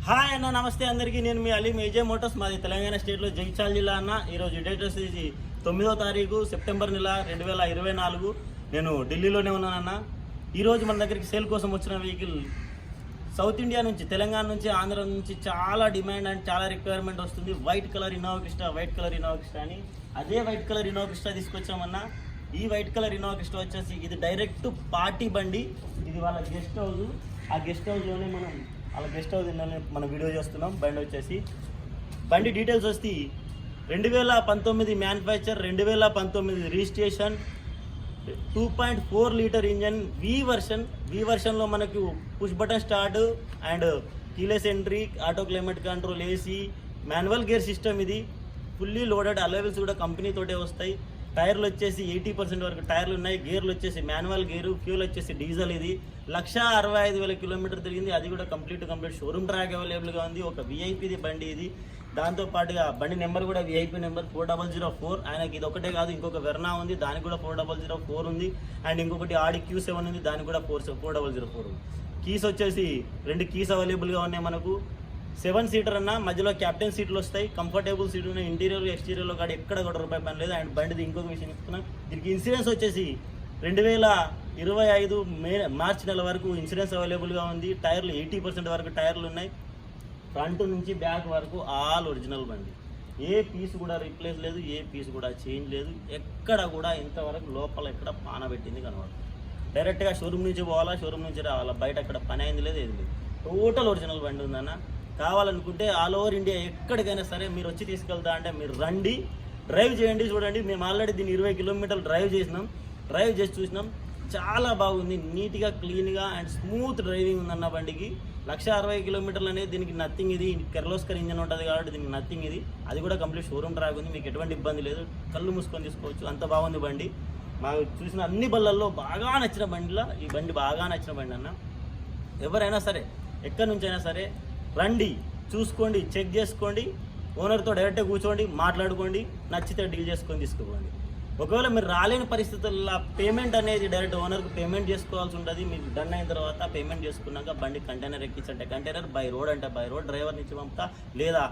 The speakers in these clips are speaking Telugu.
హాయ్ అన్న, నమస్తే అందరికీ. నేను మీ అలీ మేజే మోటార్స్, మాది తెలంగాణ స్టేట్లో జగిత్యాల జిల్లా అన్న. ఈరోజు డేట్ వచ్చేసి 9వ తారీఖు సెప్టెంబర్ నెల 2024. నేను ఢిల్లీలోనే ఉన్నానన్న. ఈరోజు మన దగ్గరికి సేల్ కోసం వచ్చిన వెహికల్ సౌత్ ఇండియా నుంచి, తెలంగాణ నుంచి, ఆంధ్ర నుంచి చాలా డిమాండ్ అండ్ చాలా రిక్వైర్మెంట్ వస్తుంది. వైట్ కలర్ ఇన్నోవా క్రిస్టా అని. అదే వైట్ కలర్ ఇన్నోవా క్రిస్టా తీసుకొచ్చామన్నా. ఈ వైట్ కలర్ ఇన్నోవా క్రిస్టా వచ్చేసి ఇది డైరెక్ట్ పార్టీ బండి. ఇది వాళ్ళ గెస్ట్ హౌస్. ఆ గెస్ట్ హౌస్లోనే మనం వీడియో చేస్తున్నాం. బండి డీటెయిల్స్ వస్తే 2019 మ్యానుఫ్యాక్చర్, 2019 రిజిస్ట్రేషన్, 2.4 లీటర్ ఇంజన్, వి వర్షన్లో మనకు push button start and keyless entry, auto climate control, AC, manual gear system. ఇది ఫుల్లీ లోడెడ్. అలవెల్స్ కూడా కంపెనీతోటే వస్తాయి. టైర్లు వచ్చేసి 80% వరకు టైర్లు ఉన్నాయి. గేర్లు వచ్చేసి మాన్యువల్ గేరు, ఫ్యూల్ వచ్చేసి డీజిల్. ఇది 1,65,000 కిలోమీటర్ తిరిగింది. అది కూడా కంప్లీట్ షోరూమ్ ట్రాక్ అవైలబుల్గా ఉంది. ఒక విఐపీది బండి ఇది. దాంతోపాటుగా బండి నెంబర్ కూడా విఐపీ నెంబర్ 4004. ఆయనకి ఇది ఒకటే కాదు, ఇంకొక వెర్నా ఉంది, దానికి కూడా 4004 ఉంది. అండ్ ఇంకొకటి ఆడి Q7 ఉంది, దానికి కూడా 4004 ఉంది. కీస్ వచ్చేసి 2 కీస్ అవైలబుల్గా ఉన్నాయి మనకు. 7 సీటర్ అన్న, మధ్యలో క్యాప్టెన్ సీట్లు వస్తాయి. కంఫర్టబుల్ సీట్లు ఉన్నాయి. ఇంటీరియర్ ఎక్స్టీరియర్లో కూడా ఎక్కడ కూడా రూపాయి పని లేదు. అండ్ బండిది ఇంకొక విషయం చెప్తున్నాం, దీనికి ఇన్సూరెన్స్ వచ్చేసి 2025 మార్చి నెల వరకు ఇన్సూరెన్స్ అవైలబుల్గా ఉంది. టైర్లు 80% వరకు టైర్లు ఉన్నాయి. ఫ్రంట్ నుంచి బ్యాక్ వరకు ఆల్ ఒరిజినల్ బండి. ఏ పీస్ కూడా రీప్లేస్ లేదు, ఏ పీస్ కూడా చేంజ్ లేదు. ఎక్కడ కూడా ఇంతవరకు లోపల ఎక్కడ పాన పెట్టింది కనబడుతుంది. డైరెక్ట్గా షోరూమ్ నుంచి పోవాలా, షోరూమ్ నుంచి రావాలా, బయట అక్కడ పని అయింది లేదు, ఏది లేదు. టోటల్ ఒరిజినల్ బండి ఉందన్న. కావాలనుకుంటే ఆల్ ఓవర్ ఇండియా ఎక్కడికైనా సరే మీరు వచ్చి తీసుకెళ్తా అంటే మీరు రండి, డ్రైవ్ చేయండి. చూడండి, మేము ఆల్రెడీ దీన్ని 20 కిలోమీటర్లు డ్రైవ్ చేసి చూసినాం. చాలా బాగుంది, నీట్గా, క్లీన్గా అండ్ స్మూత్ డ్రైవింగ్ ఉందన్న బండికి. 160 కిలోమీటర్లు అనేది దీనికి నథింగ్. ఇది కిర్లోస్కర్ ఇంజన్ ఉంటుంది కాబట్టి దీనికి నథింగ్. ఇది అది కూడా కంప్లీట్ షోరూమ్ ట్రాక్ ఉంది. మీకు ఎటువంటి ఇబ్బంది లేదు, కళ్ళు మూసుకొని తీసుకోవచ్చు. అంత బాగుంది బండి. మాకు చూసిన అన్ని బళ్ళల్లో బాగా నచ్చిన బండిలా ఈ బండి బాగా నచ్చిన బండి అన్న. ఎవరైనా సరే ఎక్కడి నుంచైనా సరే రండి, చూసుకోండి, చెక్ చేసుకోండి, ఓనర్తో డైరెక్ట్గా కూర్చోండి, మాట్లాడుకోండి, నచ్చితే డీల్ చేసుకొని తీసుకోండి. ఒకవేళ మీరు రాలేని పరిస్థితుల్లో పేమెంట్ అనేది డైరెక్ట్ ఓనర్కి పేమెంట్ చేసుకోవాల్సి ఉంటుంది. మీకు డన్ అయిన తర్వాత పేమెంట్ చేసుకున్నాక బండి కంటైనర్ ఎక్కించంటే కంటైనర్, బై రోడ్ అంటే బై రోడ్, డ్రైవర్ నుంచి పంపుతా, లేదా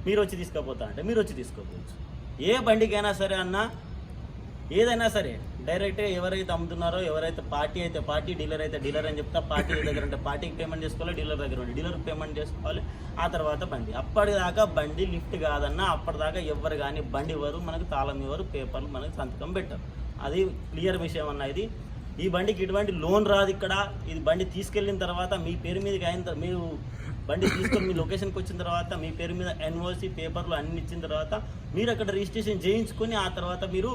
మీరు వచ్చి తీసుకుపోతా అంటే మీరు వచ్చి తీసుకోవచ్చు. ఏ బండికైనా సరే అన్న, ఏదైనా సరే డైరెక్ట్గా ఎవరైతే అమ్ముతున్నారో, ఎవరైతే పార్టీ అయితే పార్టీ, డీలర్ అయితే డీలర్ అని చెప్తా. పార్టీ దగ్గర అంటే పార్టీకి పేమెంట్ చేసుకోవాలి, డీలర్ దగ్గర ఉంటే డీలర్కి పేమెంట్ చేసుకోవాలి. ఆ తర్వాత బండి. అప్పటిదాకా బండి లిఫ్ట్ కాదన్నా. అప్పటిదాకా ఎవరు కానీ బండి ఇవ్వరు మనకు, తాళం ఇవ్వరు, పేపర్లు మనకు సంతకం పెట్టరు. అది క్లియర్ విషయం అన్న. ఇది ఈ బండికి ఇటువంటి లోన్ రాదు ఇక్కడ. ఇది బండి తీసుకెళ్ళిన తర్వాత మీ పేరు మీదకి అయిన మీరు బండి తీసుకొని మీ లొకేషన్కి వచ్చిన తర్వాత మీ పేరు మీద ఎన్ఓసి పేపర్లు అన్ని ఇచ్చిన తర్వాత మీరు అక్కడ రిజిస్ట్రేషన్ చేయించుకొని ఆ తర్వాత మీరు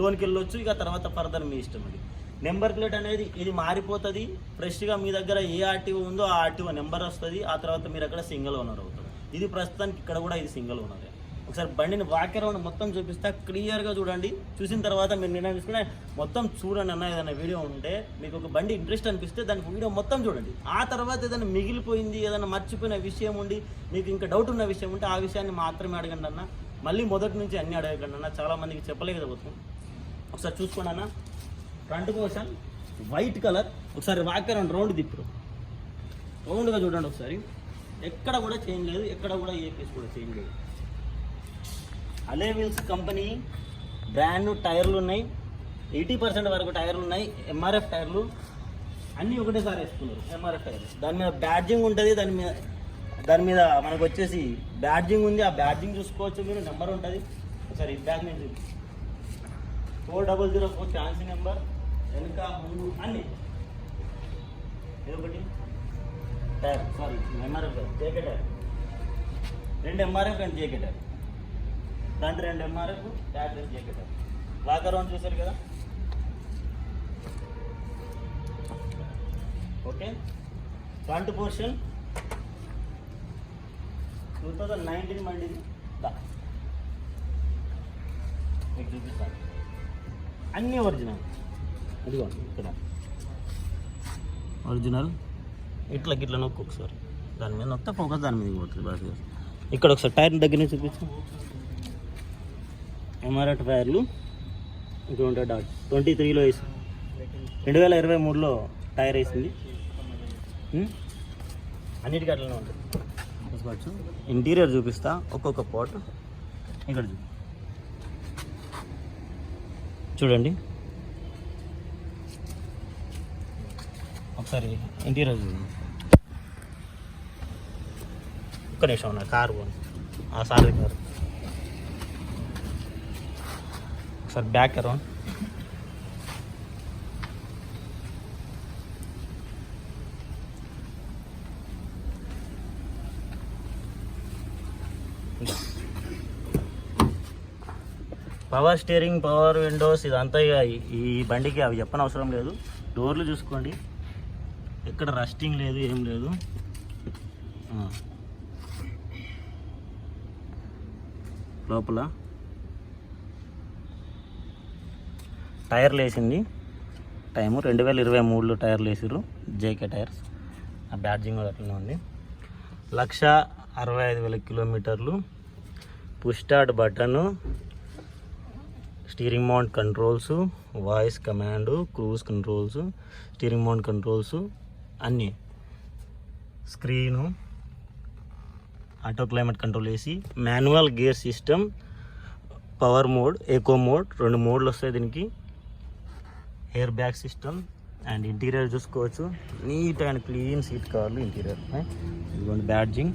లోన్కి వెళ్ళొచ్చు. ఇక తర్వాత ఫర్దర్ మీ ఇష్టం. అది నెంబర్ ప్లేట్ అనేది ఇది మారిపోతుంది. ఫ్రెష్గా మీ దగ్గర ఏ ఆర్టీఓ ఉందో ఆ ఆర్టీఓ నెంబర్ వస్తుంది. ఆ తర్వాత మీరు అక్కడ సింగిల్ ఓనర్ అవుతారు. ఇది ప్రస్తుతానికి ఇక్కడ కూడా ఇది సింగిల్ ఓనరే. ఒకసారి బండిని వాక్ అరౌండ్ మొత్తం చూపిస్తా, క్లియర్గా చూడండి. చూసిన తర్వాత మీరు నిర్ణయం తీసుకునే మొత్తం చూడండి అన్న. ఏదైనా వీడియో ఉంటే మీకు ఒక బండి ఇంట్రెస్ట్ అనిపిస్తే దానికి వీడియో మొత్తం చూడండి. ఆ తర్వాత ఏదైనా మిగిలిపోయింది, ఏదైనా మర్చిపోయిన విషయం ఉండి మీకు ఇంకా డౌట్ ఉన్న విషయం ఉంటే ఆ విషయాన్ని మాత్రమే అడగండి అన్న. మళ్ళీ మొదటి నుంచి అన్నీ అడగకండి అన్న. చాలామందికి చెప్పలేకపోతున్నాం. ఒకసారి చూసుకోండి అన్న. Front portion white colour. ఒకసారి వాక్ అరౌండ్ రౌండ్ తిప్పుడు, రౌండ్గా చూడండి ఒకసారి. ఎక్కడ కూడా చేంజ్ లేదు, ఎక్కడ కూడా ఏ పీస్ కూడా చేంజ్ లేదు. అలే వీల్స్ కంపెనీ బ్రాండ్ టైర్లు ఉన్నాయి. 80% వరకు టైర్లు ఉన్నాయి. ఎంఆర్ఎఫ్ టైర్లు అన్నీ ఒకటేసారి వేసుకున్నారు. ఎంఆర్ఎఫ్ టైర్లు, దాని మీద బ్యాడ్జింగ్ ఉంటుంది. దాని మీద మనకు వచ్చేసి బ్యాడ్జింగ్ ఉంది. ఆ బ్యాడ్జింగ్ చూసుకోవచ్చు మీరు. నెంబర్ ఉంటుంది. ఒకసారి బ్యాగ్ మీద 4004 ఫ్యాన్సీ నెంబర్. వెనుక ముందు అన్నీ. ఏదొకటి tyre, sorry MRF JK tyre, 2 MRF and JK tyre. దాంట్లో 2 MRF, tag JK tyre. Walk around చూసారు కదా. ఓకే. ఫ్రంట్ పోర్షన్ 2019 బండిది. మీకు చూపిస్తాను. అన్నీ ఒరిజినల్. ఇదిగోండి ఇక్కడ ఒరిజినల్. ఇట్లా నొక్కు ఒకసారి. దాని మీద నొక్కితే ఫోకస్ దాని మీద పోతుంది బాగా. ఇక్కడ ఒకసారి టైర్ దగ్గర చూపించు. ఎంఆర్ఎఫ్ టైర్లు 23లో వేసి 2023లో టైర్ వేసింది. అన్నిటికీ అట్లనే ఉంటుంది. చూసుకోవచ్చు. ఇంటీరియర్ చూపిస్తా ఒక్కొక్క పార్ట్. ఇక్కడ చూడండి, ఒకసారి ఇంటీరియర్ చూడండి. ఒక్క నిమిషం ఉన్నా, కారు సారీ కారు. ఒకసారి back around. Power steering, power Windows, ఇదంతా ఈ బండికి అవి చెప్పనవసరం లేదు. డోర్లు చూసుకోండి, ఎక్కడ రస్టింగ్ లేదు, ఏం లేదు. లోపల టైర్లు వేసింది, టైము 2023లో టైర్లు వేసారు, జేకే టైర్స్. ఆ బ్యాడ్జింగ్ కూడా అట్లనే ఉంది. 1,65,000 కిలోమీటర్లు. Push start button, steering mount controls, voice command, cruise controls, steering mount controls అన్నీ, స్క్రీను, ఆటో క్లైమేట్ కంట్రోల్ వేసి, manual gear system, power mode, echo mode, 2 మోడ్లు వస్తాయి దీనికి. Air bag system and interior చూసుకోవచ్చు. నీట్ అండ్ క్లీన్ సీట్ కవర్లు ఇంటీరియర్. ఇదిగోండి బ్యాడ్జింగ్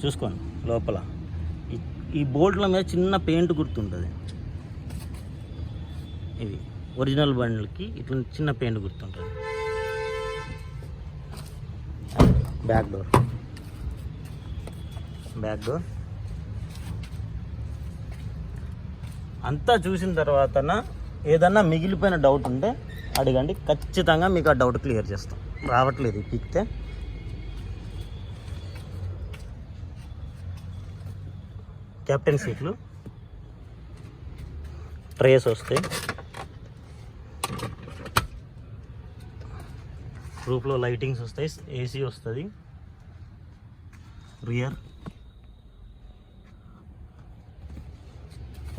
చూసుకోండి. లోపల ఈ బోర్డుల మీద చిన్న పెయింట్ గుర్తుంటుంది. ఇది ఒరిజినల్ బండ్లకి ఇట్లా చిన్న పెయింట్ గుర్తుంటుంది. బ్యాక్ డోర్ అంతా చూసిన తర్వాత ఏదన్నా మిగిలిపోయిన డౌట్ ఉంటే అడగండి, ఖచ్చితంగా మీకు ఆ డౌట్ క్లియర్ చేస్తాం. రావట్లేదు పిక్తే. కెప్టెన్ సీట్లు, ట్రేస్ వస్తాయి, రూఫ్లో లైటింగ్స్ వస్తాయి, ఏసీ వస్తుంది. రియర్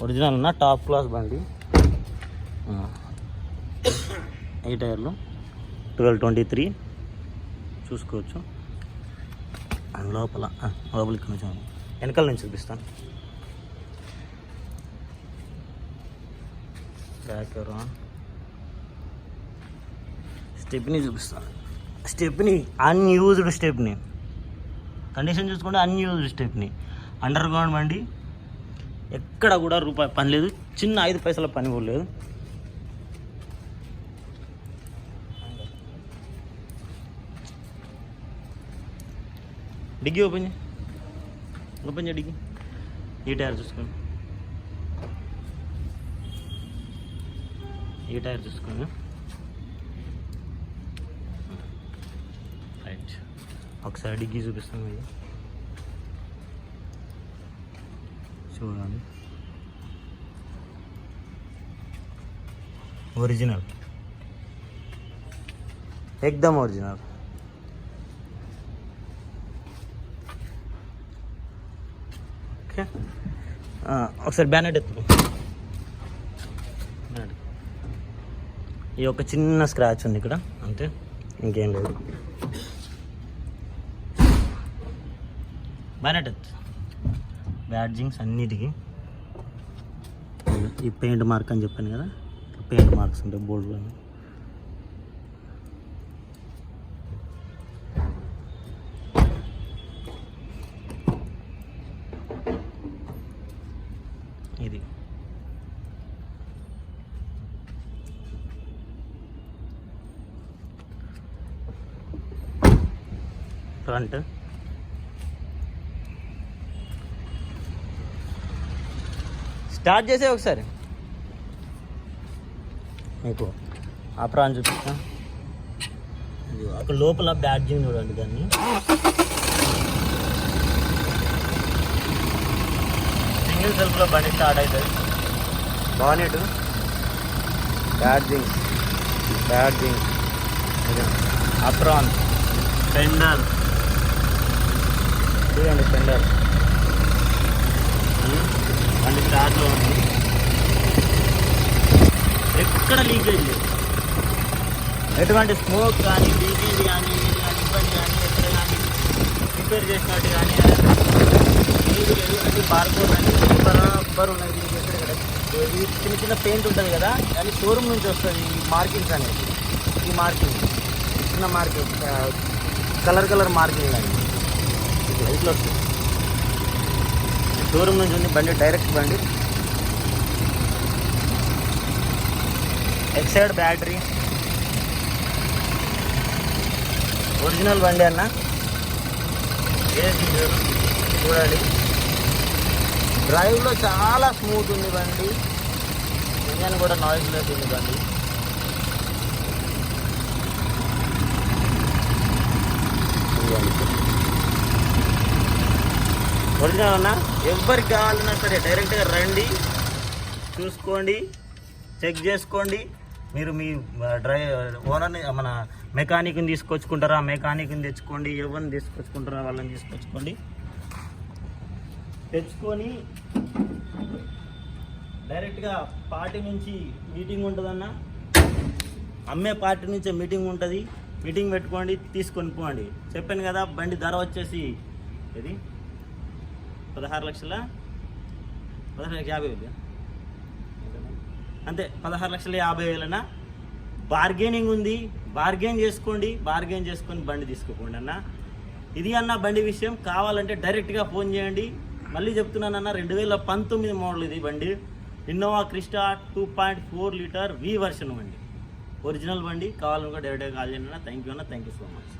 ఒరిజినల్ టాప్ క్లాస్ బండి. ఈ టైర్లు 1223 చూసుకోవచ్చు. అండ్ లోపలికి కొంచెం వెనకాల నుంచి చూపిస్తాను. బ్యాక్ స్టెప్నీ చూపిస్తాను. స్టెప్నీ అన్యూజ్డ్ స్టెప్నీ కండిషన్ చూసుకుంటే అన్యూజ్డ్ స్టెప్నీ. అండర్ గ్రౌండ్ బండి, ఎక్కడ కూడా రూపాయి పని లేదు, చిన్న 5 పైసల పని కూడా లేదు. డిగ్గి ఓపెన్ చేయ డిగ్గి. ఈ టైర్ చూసుకోండి, రైట్. ఒకసారి డిగ్గి చూపిస్తాను మీరు చూడండి. ఒరిజినల్, ఎక్దమ్ ఒరిజినల్. ఓకే, ఒకసారి బ్యానెట్ ఎత్తుకో. ఈ ఒక చిన్న స్క్రాచ్ ఉంది ఇక్కడ, అంతే, ఇంకేం లేదు. బ్యానెట్ ఎత్తు. బ్యాడ్జింగ్స్ అన్నిటికీ ఈ పెయింట్ మార్క్ అని చెప్పాను కదా, పెయింట్ మార్క్స్ ఉంటాయి బోర్డులో. ఇది ఫ్రంట్, స్టార్ట్ చేసే ఒకసారి మీకు అప్రాన్ చూపిస్తా. అక్కడ లోపల బ్యాడ్జింగ్ చూడండి, దాన్ని సింగిల్ సెల్ఫ్లో బండి స్టార్ట్ అవుతుంది. బానెట్, బ్యాడ్జింగ్, అప్రాన్, ఫెండర్ చూడండి, ఫెండర్ బండి స్టార్ట్లో ఉంది, ఎక్కడ లీకేజ్ లేదు, ఎటువంటి స్మోక్ కానీ లీకేజ్ కానీ ఇబ్బంది కానీ ఎక్కడ కానీ రిపేర్ చేసినట్టు కానీ ఏది లేదు. అన్ని బార్కోడ్ అన్ని బరాబర్ ఉన్నాయి. దీనికి ఎక్కడ ఇది చిన్న చిన్న పెయింట్ ఉంటుంది కదా, అది షోరూమ్ నుంచి వస్తుంది. ఈ మార్కింగ్స్ అనేది, ఈ మార్కింగ్ చిన్న మార్కింగ్, కలర్ మార్కింగ్ అని ఇట్లా వస్తుంది. షోరూమ్ నుంచి ఉంది బండి, డైరెక్ట్ బండి. ఎక్సైడ్ బ్యాటరీ, ఒరిజినల్ బండి అన్న. ఏది చూడండి, డ్రైవ్లో చాలా స్మూత్ ఉంది బండి. ఇంజన్ కూడా నాయిస్ లెస్ ఉంది బండి. ఒరిజినల్ అన్న. ఎవరికి కావాలన్నా సరే డైరెక్ట్గా రండి, చూసుకోండి, చెక్ చేసుకోండి. మీరు మీ ఓనర్ని, మన మెకానిక్ని తీసుకొచ్చుకుంటారా, మెకానిక్ని తెచ్చుకోండి. ఎవరిని తీసుకొచ్చుకుంటారా వాళ్ళని తీసుకొచ్చుకోండి. తెచ్చుకొని డైరెక్ట్గా పార్టీ నుంచి మీటింగ్ ఉంటుందన్న, అమ్మే పార్టీ నుంచే మీటింగ్ ఉంటుంది. మీటింగ్ పెట్టుకోండి, తీసుకొని పోండి. చెప్పాను కదా, బండి ధర వచ్చేసి ఇది 16,50,000 అంతే. 16,50,000 బార్గెనింగ్ ఉంది. బార్గెన్ చేసుకోండి, బార్గెన్ చేసుకొని బండి తీసుకోండి అన్న. ఇది అన్న బండి విషయం. కావాలంటే డైరెక్ట్గా ఫోన్ చేయండి. మళ్ళీ చెప్తున్నాను అన్న, 2019 మోడల్ ఇది బండి. ఇన్నోవా క్రిస్టా 2.4 లీటర్ వి వర్షన్ బండి, ఒరిజినల్ బండి. కావాలనుకో డైరెక్ట్గా కాల్ చేయండి అన్న. థ్యాంక్ యూ అన్న, థ్యాంక్ యూ సో మచ్.